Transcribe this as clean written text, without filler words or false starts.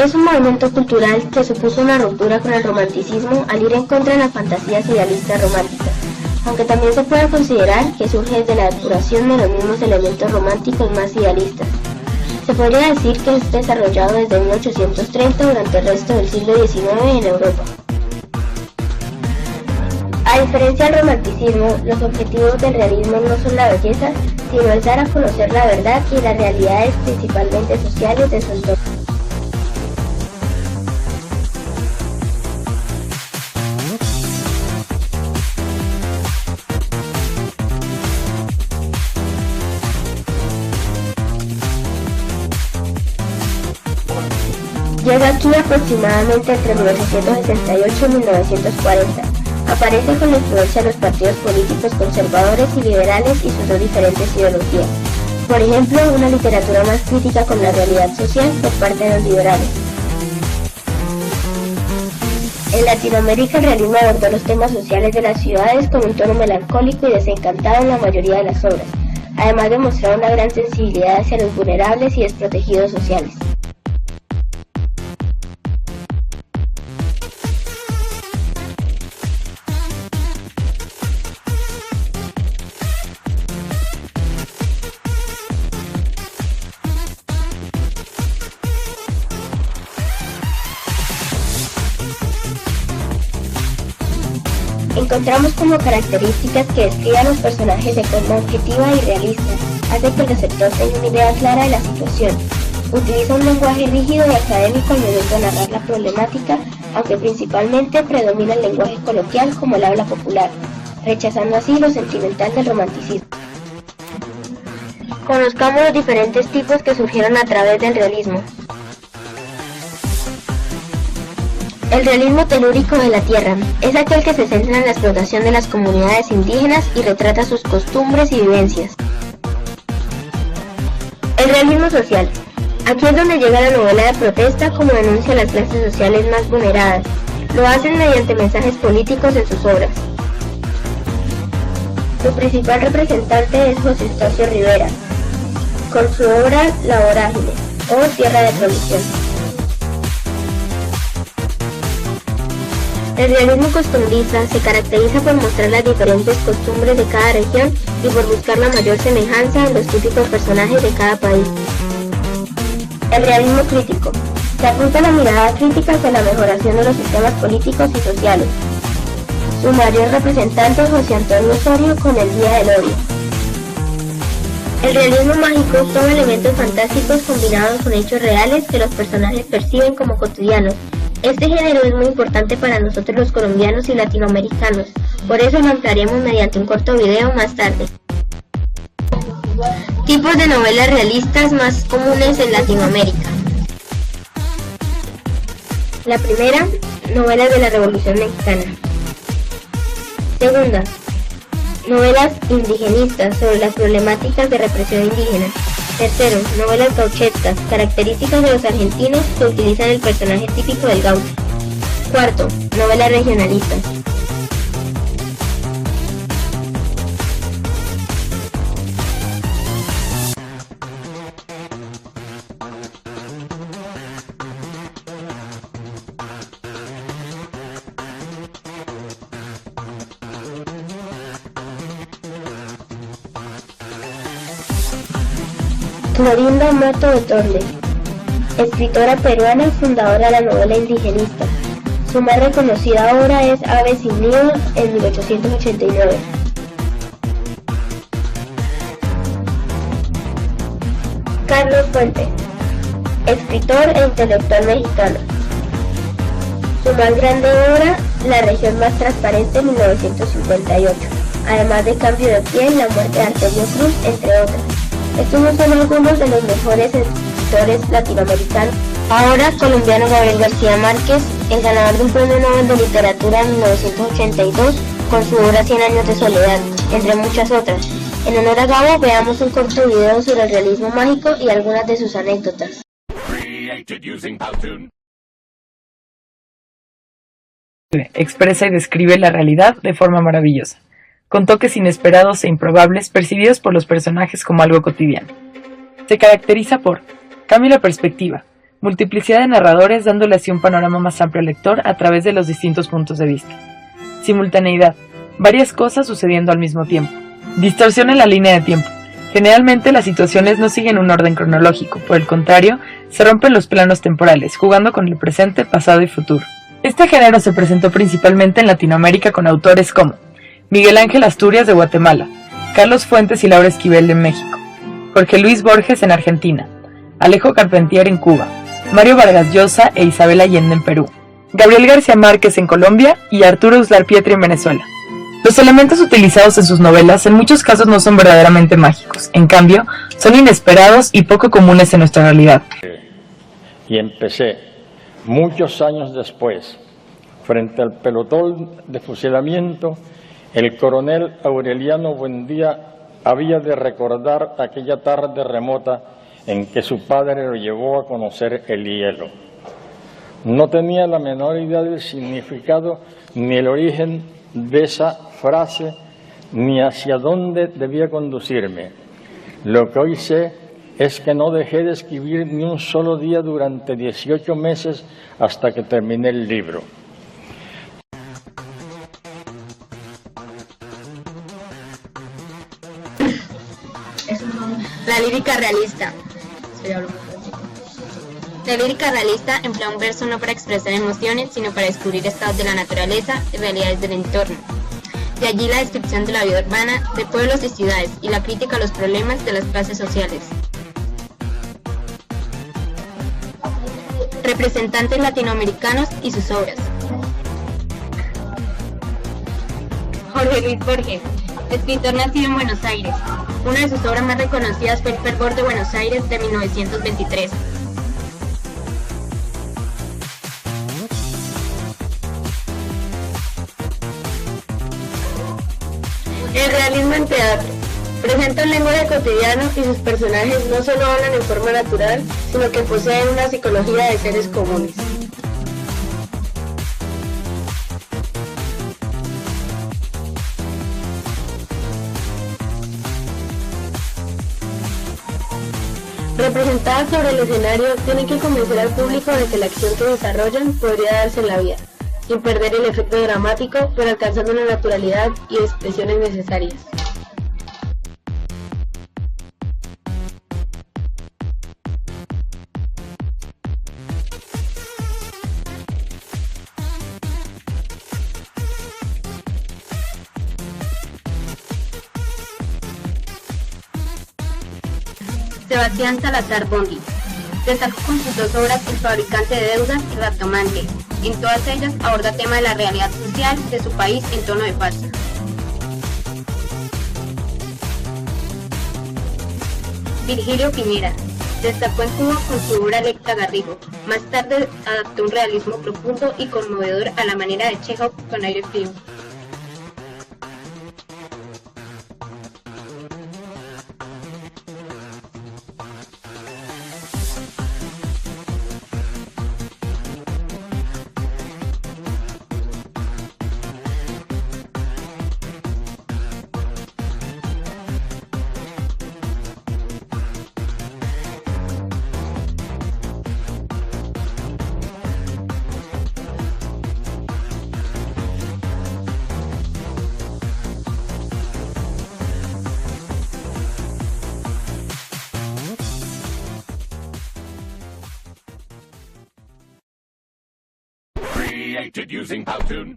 Es un movimiento cultural que supuso una ruptura con el romanticismo al ir en contra de las fantasías idealistas románticas, aunque también se puede considerar que surge desde la depuración de los mismos elementos románticos más idealistas. Se podría decir que es desarrollado desde 1830 durante el resto del siglo XIX en Europa. A diferencia del romanticismo, los objetivos del realismo no son la belleza, sino el dar a conocer la verdad y las realidades principalmente sociales de su entorno. Llega aquí aproximadamente entre 1868 y 1940. Aparece con la influencia de los partidos políticos conservadores y liberales y sus dos diferentes ideologías. Por ejemplo, una literatura más crítica con la realidad social por parte de los liberales. En Latinoamérica el realismo abordó los temas sociales de las ciudades con un tono melancólico y desencantado en la mayoría de las obras, además de mostrar una gran sensibilidad hacia los vulnerables y desprotegidos sociales. Encontramos como características que describan los personajes de forma objetiva y realista, hace que el receptor tenga una idea clara de la situación. Utiliza un lenguaje rígido y académico al momento de narrar la problemática, aunque principalmente predomina el lenguaje coloquial como el habla popular, rechazando así lo sentimental del romanticismo. Conozcamos los diferentes tipos que surgieron a través del realismo. El realismo telúrico de la tierra es aquel que se centra en la explotación de las comunidades indígenas y retrata sus costumbres y vivencias. El realismo social. Aquí es donde llega la novela de protesta como denuncia a las clases sociales más vulneradas. Lo hacen mediante mensajes políticos en sus obras. Su principal representante es José Eustacio Rivera, con su obra La Vorágine o Tierra de Provisión. El realismo costumbrista se caracteriza por mostrar las diferentes costumbres de cada región y por buscar la mayor semejanza en los típicos personajes de cada país. El realismo crítico se apunta a la mirada crítica hacia la mejoración de los sistemas políticos y sociales. Su mayor representante es José Antonio Osorio con El Día del Odio. El realismo mágico toma elementos fantásticos combinados con hechos reales que los personajes perciben como cotidianos. Este género es muy importante para nosotros los colombianos y latinoamericanos, por eso lo ampliaremos mediante un corto video más tarde. Tipos de novelas realistas más comunes en Latinoamérica. La primera, novelas de la Revolución Mexicana. Segunda, novelas indigenistas sobre las problemáticas de represión indígena. Tercero, novelas gauchescas, características de los argentinos que utilizan el personaje típico del gaucho. Cuarto, novelas regionalistas. Florinda Mato de Tormes, escritora peruana y fundadora de la novela indigenista. Su más reconocida obra es Ave sin nido en 1889. Carlos Fuentes, escritor e intelectual mexicano. Su más grande obra, La región más transparente, en 1958, además de Cambio de piel, La muerte de Artemio Cruz, entre otras. Estos no son algunos de los mejores escritores latinoamericanos. Ahora, colombiano Gabriel García Márquez, el ganador de un premio Nobel de Literatura en 1982, con su obra 100 años de soledad, entre muchas otras. En honor a Gabo, veamos un corto video sobre el realismo mágico y algunas de sus anécdotas. Expresa y describe la realidad de forma maravillosa, con toques inesperados e improbables percibidos por los personajes como algo cotidiano. Se caracteriza por cambio de perspectiva, multiplicidad de narradores dándole así un panorama más amplio al lector a través de los distintos puntos de vista. Simultaneidad, varias cosas sucediendo al mismo tiempo. Distorsión en la línea de tiempo. Generalmente las situaciones no siguen un orden cronológico, por el contrario, se rompen los planos temporales, jugando con el presente, pasado y futuro. Este género se presentó principalmente en Latinoamérica con autores como Miguel Ángel Asturias de Guatemala, Carlos Fuentes y Laura Esquivel de México, Jorge Luis Borges en Argentina, Alejo Carpentier en Cuba, Mario Vargas Llosa e Isabel Allende en Perú, Gabriel García Márquez en Colombia y Arturo Uslar Pietri en Venezuela. Los elementos utilizados en sus novelas en muchos casos no son verdaderamente mágicos, en cambio, son inesperados y poco comunes en nuestra realidad. Y empecé, muchos años después, frente al pelotón de fusilamiento, el coronel Aureliano Buendía había de recordar aquella tarde remota en que su padre lo llevó a conocer el hielo. No tenía la menor idea del significado ni el origen de esa frase, ni hacia dónde debía conducirme. Lo que hoy sé es que no dejé de escribir ni un solo día durante 18 meses hasta que terminé el libro. La lírica realista. La lírica realista emplea un verso no para expresar emociones, sino para descubrir estados de la naturaleza y realidades del entorno. De allí la descripción de la vida urbana, de pueblos y ciudades, y la crítica a los problemas de las clases sociales. Representantes latinoamericanos y sus obras. Jorge Luis Borges, escritor nacido en Buenos Aires. Una de sus obras más reconocidas fue El fervor de Buenos Aires de 1923. El realismo en teatro. Presenta un lenguaje cotidiano y sus personajes no solo hablan en forma natural, sino que poseen una psicología de seres comunes. Representadas sobre el escenario, tienen que convencer al público de que la acción que desarrollan podría darse en la vida, sin perder el efecto dramático, pero alcanzando la naturalidad y expresiones necesarias. Sebastián Salazar Bondy. Destacó con sus dos obras El fabricante de deudas y Raptomante. En todas ellas aborda temas de la realidad social de su país en tono de farsa. Virgilio Piñera. Destacó en Cuba con su obra Lecta Garrigo. Más tarde adaptó un realismo profundo y conmovedor a la manera de Chekhov con aire frío. Created using Powtoon.